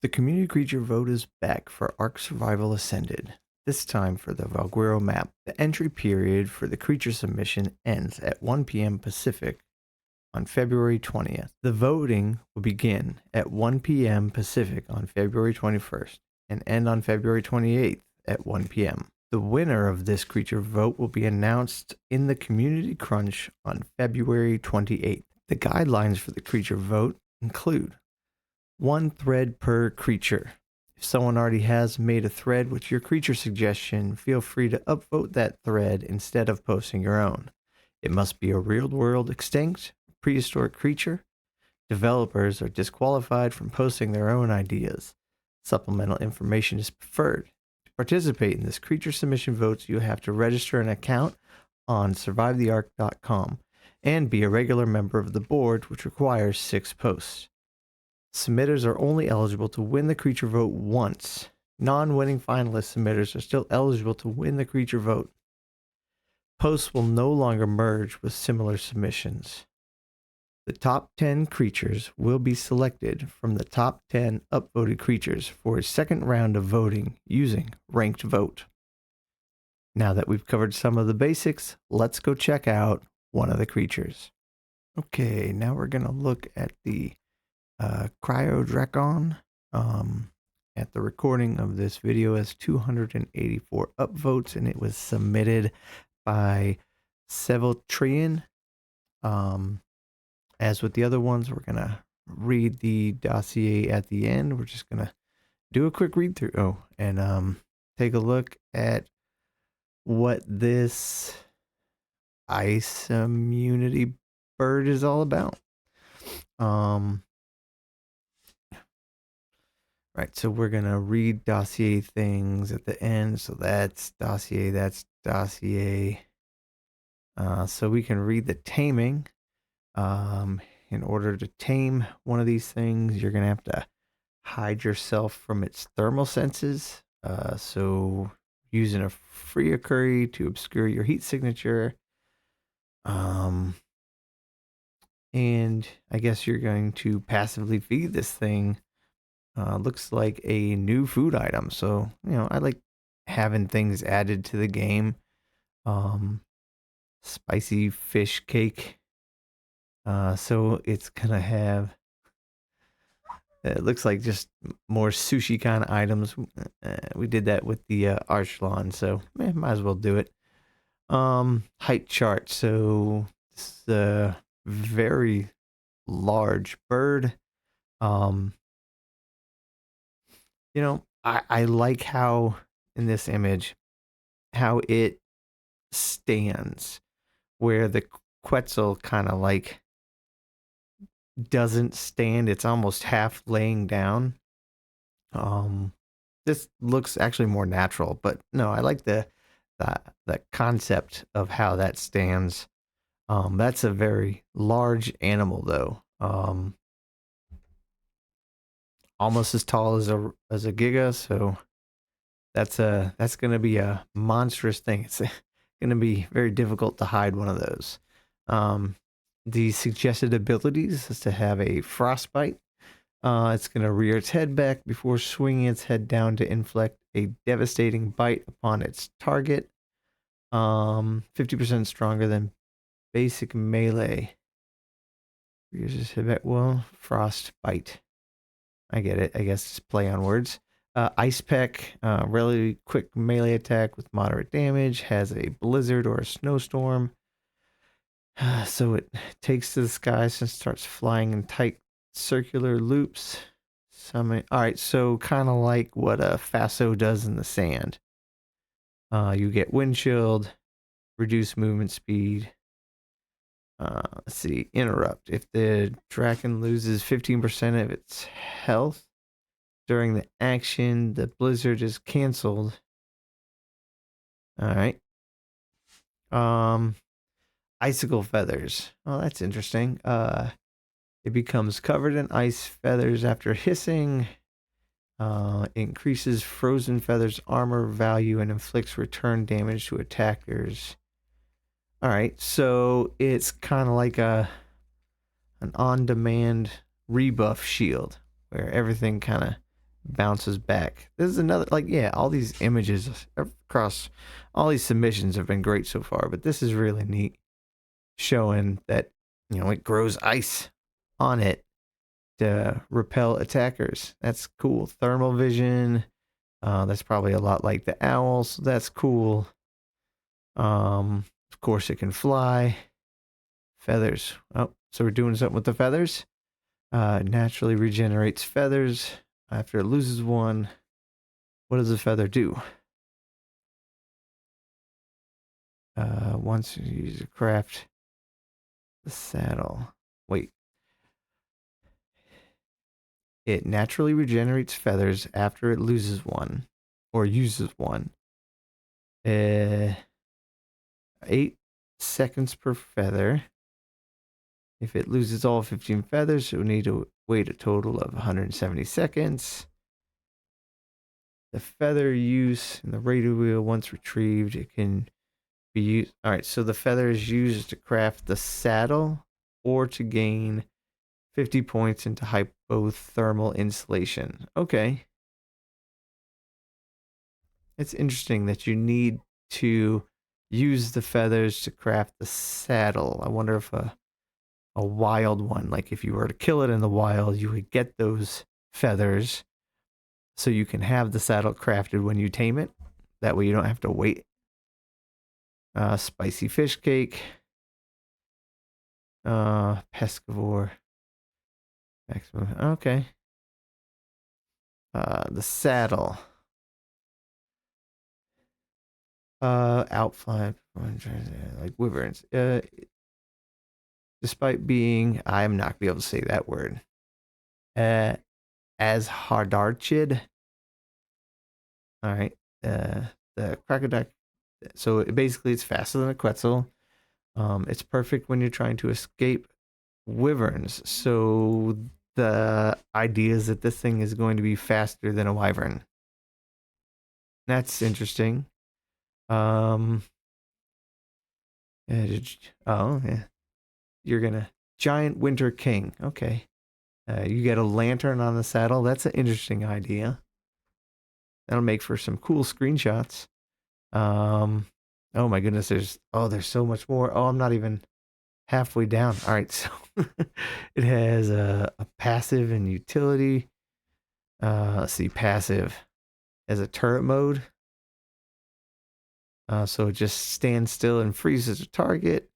The community creature vote is back for Ark Survival Ascended, this time for the Valguero map. The entry period for the creature submission ends at 1 p.m. Pacific on February 20th. The voting will begin at 1 p.m. Pacific on February 21st and end on February 28th at 1 p.m. The winner of this creature vote will be announced in the community crunch on February 28th. The guidelines for the creature vote include one thread per creature. If someone already has made a thread with your creature suggestion, feel free to upvote that thread instead of posting your own. It must be a real-world extinct, prehistoric creature. Developers are disqualified from posting their own ideas. Supplemental information is preferred. To participate in this creature submission votes, you have to register an account on survivetheark.com and be a regular member of the board, which requires 6 posts. Submitters are only eligible to win the creature vote once. Non-winning finalist submitters are still eligible to win the creature vote. Posts will no longer merge with similar submissions. The top 10 creatures will be selected from the top 10 upvoted creatures for a second round of voting using ranked vote. Now that we've covered some of the basics, let's go check out one of the creatures. Okay, now we're going to look at the Cryodrakon. At the recording of this video has 284 upvotes, and it was submitted by Seveltrian. As with the other ones, we're gonna read the dossier at the end. We're just gonna do a quick read through and take a look at what this ice immunity bird is all about. Right, so we're going to read dossier things at the end. So that's dossier, that's dossier. So we can read the taming. In order to tame one of these things, you're going to have to hide yourself from its thermal senses. So using a free curry to obscure your heat signature. And I guess you're going to passively feed this thing. Looks like a new food item. So, I like having things added to the game. Spicy fish cake. So it's going to have, it looks like just more sushi kind of items. We did that with the Archelon, so might as well do it. Height chart. So this is a very large bird. I like how in this image, how it stands, where the Quetzal kind of like doesn't stand. It's almost half laying down. This looks actually more natural, but no, I like the concept of how that stands. That's a very large animal though. Almost as tall as a giga, so that's going to be a monstrous thing. It's going to be very difficult to hide one of those. The suggested abilities is to have a frostbite. It's going to rear its head back before swinging its head down to inflict a devastating bite upon its target. 50% stronger than basic melee. Rears its head back. Well, frostbite. I get it. I guess it's play on words. Ice Peck, really quick melee attack with moderate damage, has a blizzard or a snowstorm. So it takes to the skies and starts flying in tight circular loops. Alright, so kind of like what a Faso does in the sand. You get windshield, reduce movement speed. Let's see, interrupt. If the Draken loses 15% of its health during the action, the blizzard is canceled. Alright. Icicle feathers. Oh, that's interesting. It becomes covered in ice feathers after hissing. Increases frozen feathers armor value and inflicts return damage to attackers. Alright, so it's kind of like an on-demand rebuff shield, where everything kind of bounces back. This is another, like, yeah, all these images across all these submissions have been great so far, but this is really neat, showing that, it grows ice on it to repel attackers. That's cool. Thermal vision. That's probably a lot like the owl, so that's cool. Of course, it can fly. Feathers. Oh, so we're doing something with the feathers. Naturally regenerates feathers after it loses one. What does a feather do? Once you use a craft the saddle. Wait. It naturally regenerates feathers after it loses one or uses one. 8 seconds per feather. If it loses all 15 feathers, it will need to wait a total of 170 seconds. The feather use in the radio wheel, once retrieved, it can be used. All right, so the feather is used to craft the saddle or to gain 50 points into hypothermal insulation. Okay. It's interesting that you need to use the feathers to craft the saddle. I wonder if a wild one, like if you were to kill it in the wild, you would get those feathers so you can have the saddle crafted when you tame it. That way you don't have to wait. Spicy fish cake. Pescivore. Maximum. Okay. The saddle. Outfly. Like wyverns. Despite being, I'm not gonna be able to say that word. As Hardarchid. All right. The crocodile. So basically, it's faster than a Quetzal. It's perfect when you're trying to escape wyverns. So the idea is that this thing is going to be faster than a wyvern. That's interesting. Oh yeah, you're gonna giant winter king. Okay, you get a lantern on the saddle. That's an interesting idea. That'll make for some cool screenshots. Oh my goodness, there's so much more. Oh, I'm not even halfway down. All right, so it has a passive and utility. Let's see, passive as a turret mode. So it just stands still and freezes a target.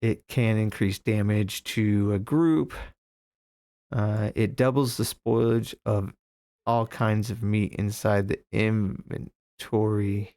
It can increase damage to a group. It doubles the spoilage of all kinds of meat inside the inventory.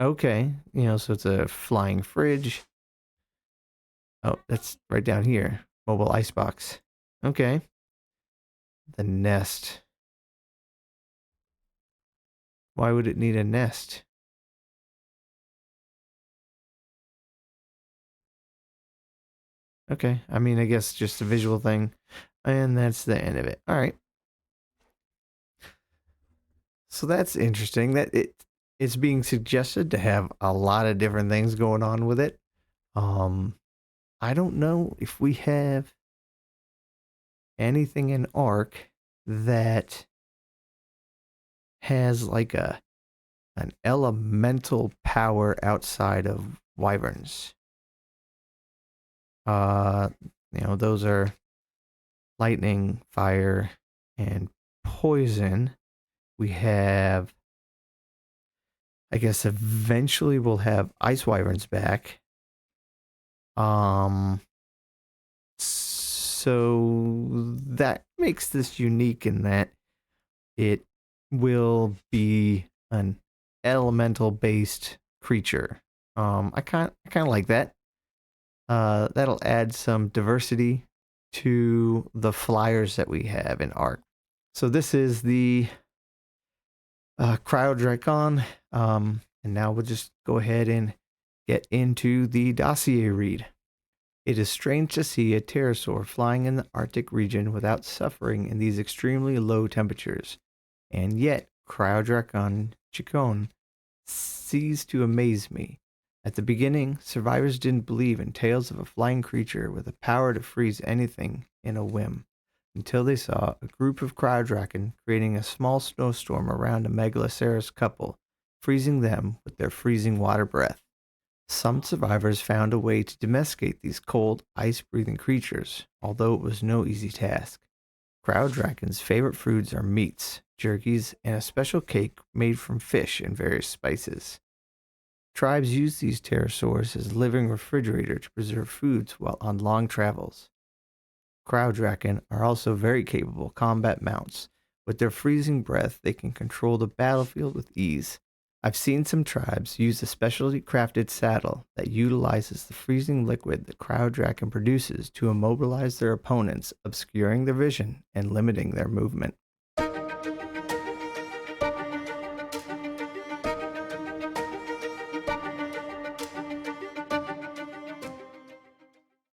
Okay, so it's a flying fridge. Oh, that's right down here. Mobile icebox. Okay. The nest. Why would it need a nest? Okay, I mean, I guess just a visual thing. And that's the end of it. All right. So that's interesting that it's being suggested to have a lot of different things going on with it. I don't know if we have anything in Ark that has like an elemental power outside of wyverns. Uh, those are lightning, fire, and poison. We have, I guess eventually we'll have ice wyverns back. So that makes this unique in that it will be an elemental based creature. I kind of like that. That'll add some diversity to the flyers that we have in Ark. So this is the Cryodrakon. And now we'll just go ahead and get into the dossier read. It is strange to see a pterosaur flying in the Arctic region without suffering in these extremely low temperatures. And yet, Cryodrakon Chikon ceased to amaze me. At the beginning, survivors didn't believe in tales of a flying creature with the power to freeze anything in a whim until they saw a group of Cryodrakon creating a small snowstorm around a Megaloceros couple, freezing them with their freezing water breath. Some survivors found a way to domesticate these cold, ice breathing creatures, although it was no easy task. Cryodrakons' favorite foods are meats, jerkies, and a special cake made from fish and various spices. Tribes use these pterosaurs as living refrigerator to preserve foods while on long travels. Cryodrakon are also very capable combat mounts. With their freezing breath, they can control the battlefield with ease. I've seen some tribes use a specially crafted saddle that utilizes the freezing liquid that Cryodrakon produces to immobilize their opponents, obscuring their vision and limiting their movement.